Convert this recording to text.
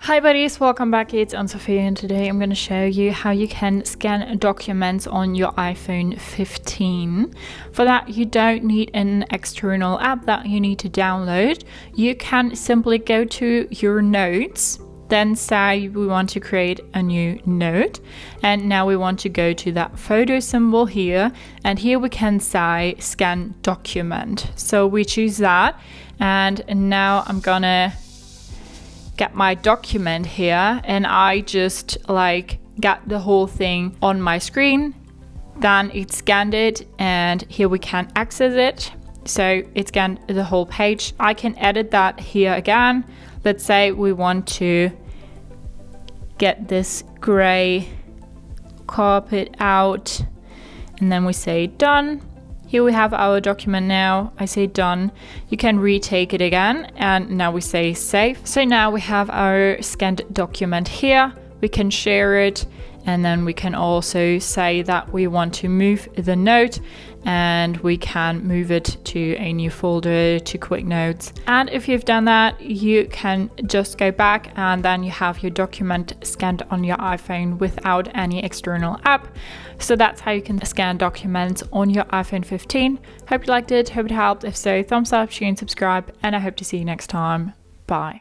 Hi buddies, welcome back. It's Anne-Sophie and today I'm going to show you how you can scan documents on your iPhone 15. For that you don't need an external app that you need to download. You can simply go to your notes, then say we want to create a new note, and now we want to go to that photo symbol here, and here we can say scan document. So we choose that, and now I'm gonna get my document here, and I just get the whole thing on my screen. Then it scanned it, and here we can access it. So it scanned the whole page. I can edit that here again. Let's say we want to get this gray carpet out, and then we say done. Here we have our document now. I say done. You can retake it again, and now we say save. So now we have our scanned document here. We can share it, and then we can also say that we want to move the note, and we can move it to a new folder, to Quick Notes. And if you've done that, you can just go back, and then you have your document scanned on your iPhone without any external app. So that's how you can scan documents on your iPhone 15. Hope you liked it, hope it helped. If so, thumbs up, share and subscribe, and I hope to see you next time. Bye.